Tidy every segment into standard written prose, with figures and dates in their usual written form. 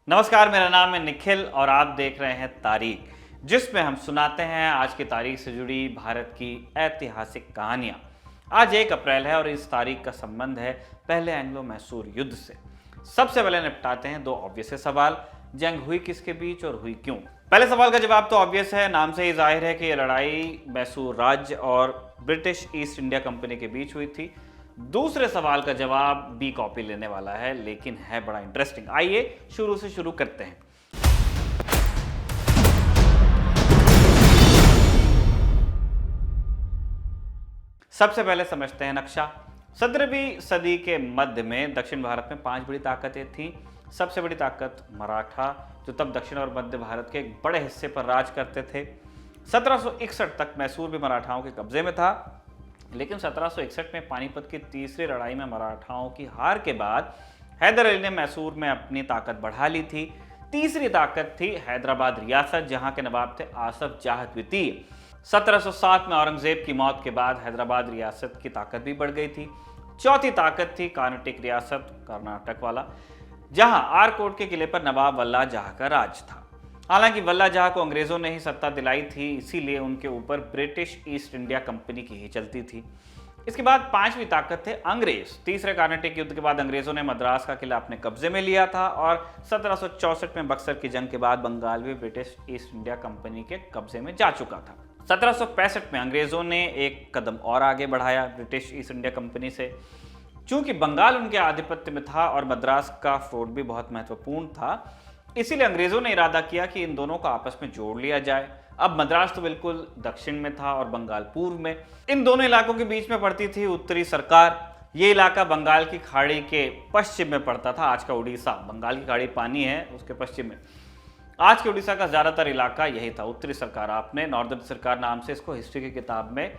नमस्कार, मेरा नाम है निखिल और आप देख रहे हैं तारीख, जिसमें हम सुनाते हैं आज की तारीख से जुड़ी भारत की ऐतिहासिक कहानियां। आज 1 अप्रैल है और इस तारीख का संबंध है पहले एंग्लो मैसूर युद्ध से। सबसे पहले निपटाते हैं दो ऑब्वियस सवाल, जंग हुई किसके बीच और हुई क्यों। पहले सवाल का जवाब तो ऑब्वियस है, नाम से ही जाहिर है कि यह लड़ाई मैसूर राज्य और ब्रिटिश ईस्ट इंडिया कंपनी के बीच हुई थी। दूसरे सवाल का जवाब बी कॉपी लेने वाला है, लेकिन है बड़ा इंटरेस्टिंग। आइए शुरू से शुरू करते हैं। सबसे पहले समझते हैं नक्शा। 17वीं सदी के मध्य में दक्षिण भारत में 5 बड़ी ताकतें थीं। सबसे बड़ी ताकत मराठा, जो तब दक्षिण और मध्य भारत के एक बड़े हिस्से पर राज करते थे। 1761 तक मैसूर भी मराठाओं के कब्जे में था, लेकिन 1761 में पानीपत की तीसरी लड़ाई में मराठाओं की हार के बाद हैदर अली ने मैसूर में अपनी ताकत बढ़ा ली थी। तीसरी ताकत थी हैदराबाद रियासत, जहां के नवाब थे आसफ जाह द्वितीय। 1707 में औरंगजेब की मौत के बाद हैदराबाद रियासत की ताकत भी बढ़ गई थी। चौथी ताकत थी कर्नाटक रियासत, कर्नाटक वाला, जहां आरकोट के किले पर नवाब वल्ला जाह का राज था। हालांकि वल्ला जाह को अंग्रेजों ने ही सत्ता दिलाई थी, इसीलिए उनके ऊपर ब्रिटिश ईस्ट इंडिया कंपनी की ही चलती थी। इसके बाद 5वीं ताकत थे अंग्रेज। तीसरे कर्नाटक युद्ध के बाद अंग्रेजों ने मद्रास का किला अपने कब्जे में लिया था और 1764 में बक्सर की जंग के बाद बंगाल भी ब्रिटिश ईस्ट इंडिया कंपनी के कब्जे में जा चुका था। 1765 में अंग्रेजों ने एक कदम और आगे बढ़ाया ब्रिटिश ईस्ट इंडिया कंपनी से। चूंकि बंगाल उनके आधिपत्य में था और मद्रास का फोर्ट भी बहुत महत्वपूर्ण था, इसीलिए अंग्रेजों ने इरादा किया कि इन दोनों को आपस में जोड़ लिया जाए। अब मद्रास तो बिल्कुल दक्षिण में था और बंगाल पूर्व में। इन दोनों इलाकों के बीच में पड़ती थी उत्तरी सरकार। ये इलाका बंगाल की खाड़ी के पश्चिम में पड़ता था, आज का उड़ीसा। बंगाल की खाड़ी पानी है, उसके पश्चिम में आज के उड़ीसा का ज्यादातर इलाका यही था, उत्तरी सरकार। आपने नॉर्दर्न सरकार नाम से इसको हिस्ट्री की किताब में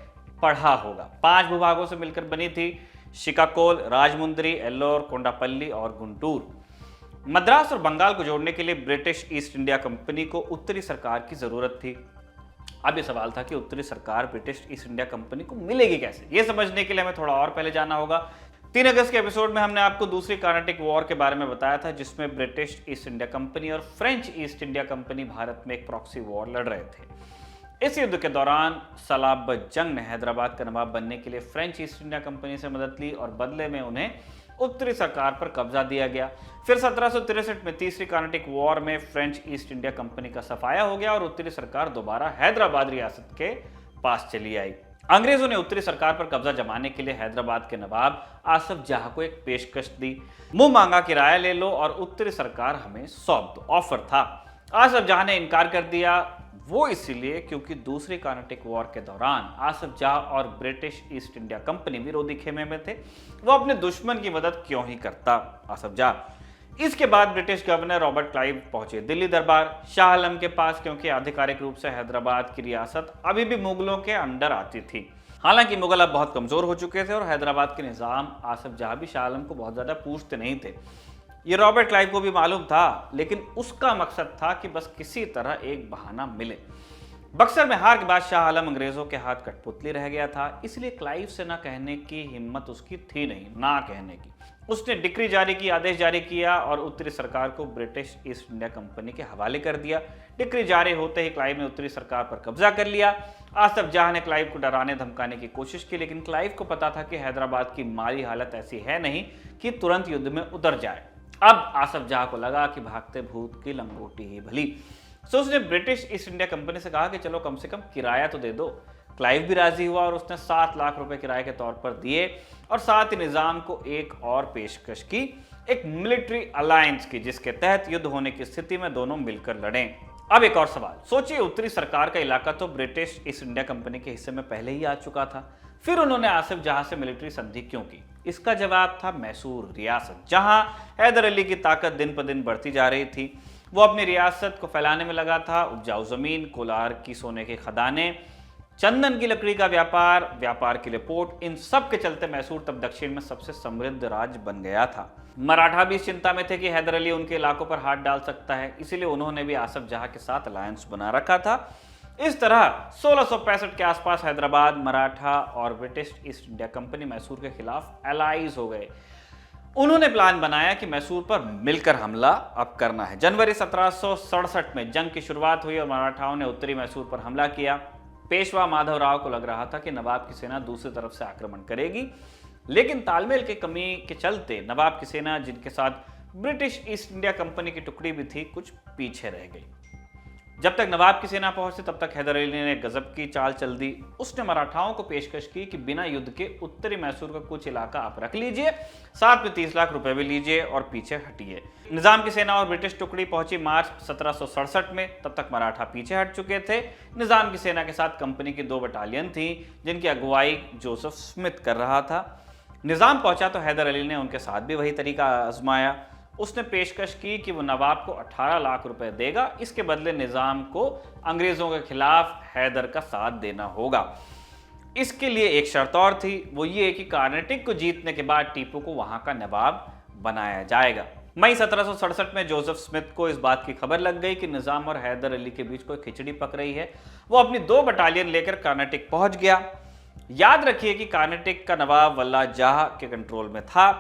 पढ़ा होगा। 5 भूभागों से मिलकर बनी थी, श्रीकाकुलम, राजमुंद्री, एल्लोर, कोंडापल्ली और गुंटूर। मद्रास और बंगाल को जोड़ने के लिए ब्रिटिश ईस्ट इंडिया कंपनी को उत्तरी सरकार की जरूरत थी। अब यह सवाल था कि उत्तरी सरकार ब्रिटिश ईस्ट इंडिया कंपनी को मिलेगी कैसे। यह समझने के लिए हमें थोड़ा और पहले जाना होगा। 3 अगस्त के एपिसोड में हमने आपको दूसरी कर्नाटिक वॉर के बारे में बताया था, जिसमें ब्रिटिश ईस्ट इंडिया कंपनी और French east India company Bharat में एक प्रॉक्सी वॉर लड़ रहे थे। इस युद्ध के दौरान सलाब जंग ने हैदराबाद का नवाब बनने के लिए फ्रेंच ईस्ट इंडिया कंपनी से मदद ली और बदले में उन्हें उत्तरी सरकार पर कब्जा दिया गया। फिर 1763 में तीसरी कर्नाटिक वॉर में फ्रेंच ईस्ट इंडिया कंपनी का सफाया हो गया और उत्तरी सरकार दोबारा हैदराबाद रियासत के पास चली आई। अंग्रेजों ने उत्तरी सरकार पर कब्जा जमाने के लिए हैदराबाद के नवाब आसफ जाह को एक पेशकश दी, मुंह मांगा किराया ले लो और उत्तरी सरकार हमें सौंप दो, ऑफर था। आसफ जाह ने इनकार कर दिया, वो इसीलिए क्योंकि दूसरी कर्नाटिक वॉर के दौरान आसफ जाह और ब्रिटिश ईस्ट इंडिया कंपनी विरोधी खेमे में थे। वो अपने दुश्मन की मदद क्यों ही करता आसफ जाह। इसके बाद ब्रिटिश गवर्नर रॉबर्ट क्लाइव पहुंचे दिल्ली दरबार शाह आलम के पास, क्योंकि आधिकारिक रूप से हैदराबाद की रियासत अभी भी मुगलों के अंडर आती थी। हालांकि मुगल अब बहुत कमजोर हो चुके थे और हैदराबाद के निजाम आसफ जाह भी शाह आलम को बहुत ज्यादा पूछते नहीं थे। ये रॉबर्ट क्लाइव को भी मालूम था, लेकिन उसका मकसद था कि बस किसी तरह एक बहाना मिले। बक्सर में हार के बाद शाह आलम अंग्रेजों के हाथ कठपुतली रह गया था, इसलिए क्लाइव से ना कहने की हिम्मत उसकी थी नहीं, ना कहने की। उसने डिक्री जारी की, आदेश जारी किया और उत्तरी सरकार को ब्रिटिश ईस्ट इंडिया कंपनी के हवाले कर दिया। डिक्री जारी होते ही क्लाइव ने उत्तरी सरकार पर कब्जा कर लिया। आसफ जाह ने क्लाइव को डराने धमकाने की कोशिश की, लेकिन क्लाइव को पता था कि हैदराबाद की माली हालत ऐसी है नहीं कि तुरंत युद्ध में उतर जाए। अब आसफ जाह को लगा कि भागते भूत की लंगोटी ही भली, तो उसने ब्रिटिश ईस्ट इंडिया कंपनी से कहा कि चलो कम से कम किराया तो दे दो। क्लाइव भी राजी हुआ और उसने 7 लाख रुपए किराए के तौर पर दिए और साथ ही निजाम को एक और पेशकश की, एक मिलिट्री अलायंस की, जिसके तहत युद्ध होने की स्थिति में दोनों मिलकर लड़ें। अब एक और सवाल सोचिए, उत्तरी सरकार का इलाका तो ब्रिटिश ईस्ट इंडिया कंपनी के हिस्से में पहले ही आ चुका था, फिर उन्होंने आसिफ जहां से मिलिट्री संधि क्यों की? इसका जवाब था मैसूर रियासत, जहां हैदर अली की ताकत दिन पर दिन बढ़ती जा रही थी। वो अपनी रियासत को फैलाने में लगा था। उपजाऊ जमीन, कोलार की सोने के खदाने, चंदन की लकड़ी का व्यापार के लिए पोर्ट, इन सब के चलते मैसूर तब दक्षिण में सबसे समृद्ध राज्य बन गया था। मराठा भी इस चिंता में थे कि हैदर अली उनके इलाकों पर हाथ डाल सकता है, इसीलिए उन्होंने भी आसफ जहां के साथ अलायंस बना रखा था। इस तरह 1665 के आसपास हैदराबाद, मराठा और British east India company Mysore के खिलाफ एलाइज हो गए। उन्होंने प्लान बनाया कि मैसूर पर मिलकर हमला अब करना है। जनवरी 1767 में जंग की शुरुआत हुई और मराठाओं ने उत्तरी मैसूर पर हमला किया। पेशवा माधवराव को लग रहा था कि नवाब की सेना दूसरी तरफ से आक्रमण करेगी, लेकिन तालमेल की कमी के चलते नवाब की सेना, जिनके साथ ब्रिटिश ईस्ट इंडिया कंपनी की टुकड़ी भी थी, कुछ पीछे रह गई। जब तक नवाब की सेना पहुंची तब तक हैदर अली ने गजब की चाल चल दी। उसने मराठाओं को पेशकश की कि बिना युद्ध के उत्तरी मैसूर का कुछ इलाका आप रख लीजिए, साथ में 30 लाख रुपए भी लीजिए और पीछे हटिए। निजाम की सेना और ब्रिटिश टुकड़ी पहुंची मार्च 1767 में। तब तक मराठा पीछे हट चुके थे। निजाम की सेना के साथ कंपनी की 2 बटालियन थी, जिनकी अगुवाई जोसेफ स्मिथ कर रहा था। निजाम पहुंचा तो हैदर अली ने उनके साथ भी वही तरीका आजमाया। उसने पेशकश की कि वो नवाब को 18 लाख रुपए देगा, इसके बदले निजाम को अंग्रेजों के खिलाफ हैदर का साथ देना होगा। इसके लिए एक शर्त और थी, वो ये कि कर्नाटक को जीतने के बाद टीपू को वहां का नवाब बनाया जाएगा। मई 1767 में जोसेफ स्मिथ को इस बात की खबर लग गई कि निजाम और हैदर अली के बीच कोई खिचड़ी पक रही है। वो अपनी 2 बटालियन लेकर कर्नाटक पहुंच गया। याद रखिए कि कर्नाटक का नवाब वल्ला जहां के कंट्रोल में था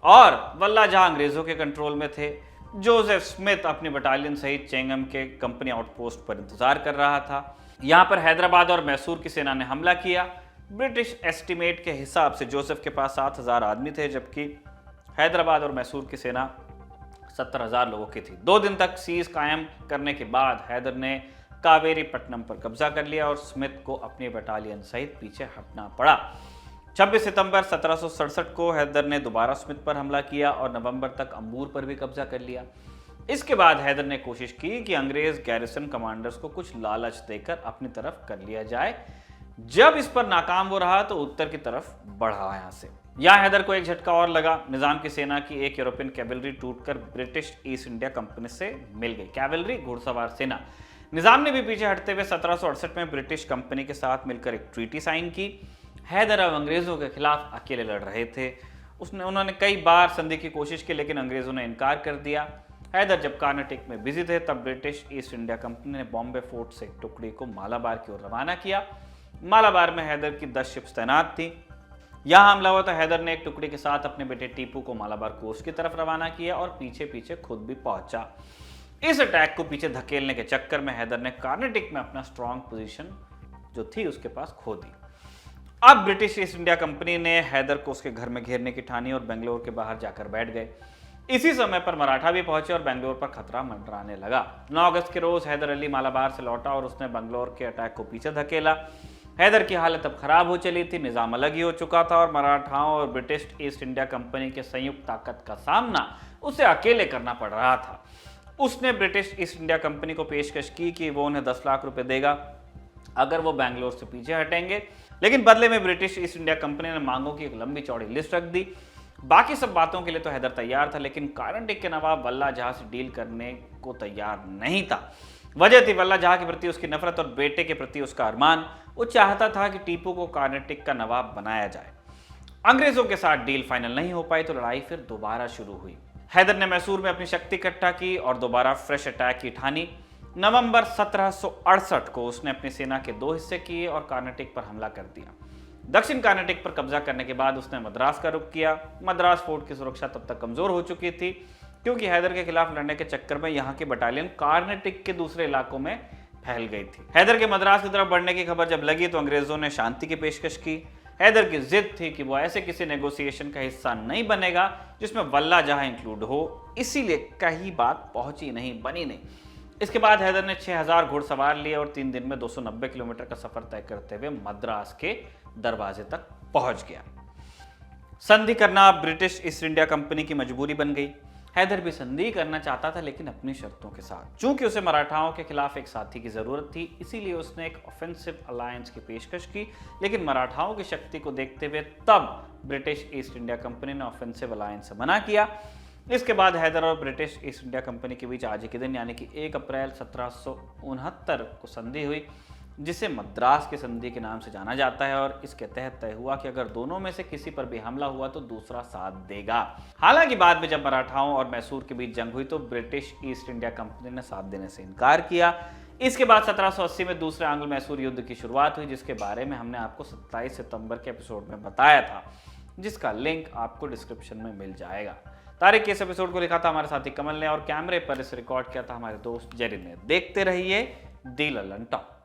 और वल्ला जहां अंग्रेजों के कंट्रोल में थे। जोसेफ स्मिथ अपनी बटालियन सहित चेंगम के कंपनी आउटपोस्ट पर इंतजार कर रहा था। यहां पर हैदराबाद और मैसूर की सेना ने हमला किया। ब्रिटिश एस्टीमेट के हिसाब से जोसेफ के पास 7,000 आदमी थे, जबकि हैदराबाद और मैसूर की सेना 70,000 लोगों की थी। 2 दिन तक सीज कायम करने के बाद हैदर ने कावेरी पट्टनम पर कब्जा कर लिया और स्मिथ को अपनी बटालियन सहित पीछे हटना पड़ा। 26 सितंबर 1767 को हैदर ने दोबारा स्मिथ पर हमला किया और नवंबर तक अंबूर पर भी कब्जा कर लिया। इसके बाद हैदर ने कोशिश की कि अंग्रेज गैरिसन कमांडर्स को कुछ लालच देकर अपनी तरफ कर लिया जाए। जब इस पर नाकाम हो रहा तो उत्तर की तरफ बढ़ा। यहां से यहां हैदर को एक झटका और लगा। निजाम की सेना की एक यूरोपियन कैवलरी टूटकर ब्रिटिश ईस्ट इंडिया कंपनी से मिल गई। कैवलरी घुड़सवार सेना। निजाम ने भी पीछे हटते हुए 1768 में ब्रिटिश कंपनी के साथ मिलकर एक ट्रीटी साइन की। हैदर अब अंग्रेजों के खिलाफ अकेले लड़ रहे थे। उन्होंने कई बार संधि की कोशिश की, लेकिन अंग्रेजों ने इनकार कर दिया। हैदर जब कर्नाटक में बिजी थे तब ब्रिटिश ईस्ट इंडिया कंपनी ने बॉम्बे फोर्ट से एक टुकड़ी को मालाबार की ओर रवाना किया। मालाबार में हैदर की 10 शिप्स तैनात थी। यहां हमला हुआ तो हैदर ने एक टुकड़ी के साथ अपने बेटे टीपू को मालाबार कोस्ट की तरफ रवाना किया और पीछे पीछे खुद भी पहुंचा। इस अटैक को पीछे धकेलने के चक्कर में हैदर ने कर्नाटक में अपना स्ट्रॉन्ग पोजीशन जो थी उसके पास खो दी। अब ब्रिटिश ईस्ट इंडिया कंपनी ने हैदर को उसके घर में घेरने की ठानी और बेंगलोर के बाहर जाकर बैठ गए। इसी समय पर मराठा भी पहुंचे और बेंगलोर पर खतरा मंडराने लगा। 9 अगस्त के रोज हैदर अली मालाबार से लौटा और उसने बेंगलोर के अटैक को पीछे धकेला। हैदर की हालत अब खराब हो चली थी। निजाम अलग ही हो चुका था और मराठाओं और ब्रिटिश ईस्ट इंडिया कंपनी के संयुक्त ताकत का सामना उसे अकेले करना पड़ रहा था। उसने ब्रिटिश ईस्ट इंडिया कंपनी को पेशकश की कि वो उन्हें 10 लाख रुपए देगा अगर वो बेंगलोर से पीछे हटेंगे, लेकिन बदले में ब्रिटिश ईस्ट इंडिया कंपनी ने मांगों की एक लंबी चौड़ी लिस्ट रख दी। बाकी सब बातों के लिए तो हैदर तैयार था, लेकिन कर्नाटक के नवाब वल्ला जहां से डील करने को तैयार नहीं था। वजह थी वल्ला जहां के प्रति उसकी नफरत और बेटे के प्रति उसका अरमान। वो चाहता था कि टीपू को कर्नाटक का नवाब बनाया जाए। अंग्रेजों के साथ डील फाइनल नहीं हो पाई तो लड़ाई फिर दोबारा शुरू हुई। हैदर ने मैसूर में अपनी शक्ति इकट्ठा की और दोबारा फ्रेश अटैक की ठानी। नवंबर 1768 को उसने अपनी सेना के 2 हिस्से किए और कर्नाटक पर हमला कर दिया। दक्षिण कर्नाटक पर कब्जा करने के बाद उसने मद्रास का रुख किया। मद्रास फोर्ट की सुरक्षा तब तक कमजोर हो चुकी थी, क्योंकि हैदर के खिलाफ लड़ने के चक्कर में यहाँ की बटालियन कर्नाटक के दूसरे इलाकों में फैल गई थी। हैदर के मद्रास की तरफ बढ़ने की खबर जब लगी तो अंग्रेजों ने शांति की पेशकश की। हैदर की जिद थी कि वो ऐसे किसी नेगोशिएशन का हिस्सा नहीं बनेगा जिसमें वल्ला जहां इंक्लूड हो, इसीलिए कहीं बात पहुंची नहीं, बनी नहीं। इसके बाद हैदर ने 6000 घुड़सवार लिए और 3 दिन में 290 किलोमीटर का सफर तय करते हुए मद्रास के दरवाजे तक पहुंच गया। संधि करना ब्रिटिश ईस्ट इंडिया कंपनी की मजबूरी बन गई। हैदर भी संधि करना चाहता था, लेकिन अपनी शर्तों के साथ। चूंकि उसे मराठाओं के खिलाफ एक साथी की जरूरत थी, इसीलिए उसने एक ऑफेंसिव अलायंस की पेशकश की, लेकिन मराठाओं की शक्ति को देखते हुए तब ब्रिटिश ईस्ट इंडिया कंपनी ने ऑफेंसिव अलायंस से मना किया। इसके बाद हैदर और ब्रिटिश ईस्ट इंडिया कंपनी के बीच आज के दिन यानी कि 1 अप्रैल 1769 को संधि हुई, जिसे मद्रास की संधि के नाम से जाना जाता है। और इसके तहत तय हुआ कि अगर दोनों में से किसी पर भी हमला हुआ तो दूसरा साथ देगा। हालांकि बाद में जब मराठाओं और मैसूर के बीच जंग हुई तो ब्रिटिश ईस्ट इंडिया कंपनी ने साथ देने से इनकार किया। इसके बाद 1780 में दूसरे आंग्लो मैसूर युद्ध की शुरुआत हुई, जिसके बारे में हमने आपको 27 सितंबर के एपिसोड में बताया था। जिसका लिंक आपको डिस्क्रिप्शन में मिल जाएगा। तारीख के इस एपिसोड को लिखा था हमारे साथी कमल ने और कैमरे पर इसे रिकॉर्ड किया था हमारे दोस्त जेरी ने। देखते रहिए दी ललन टॉक।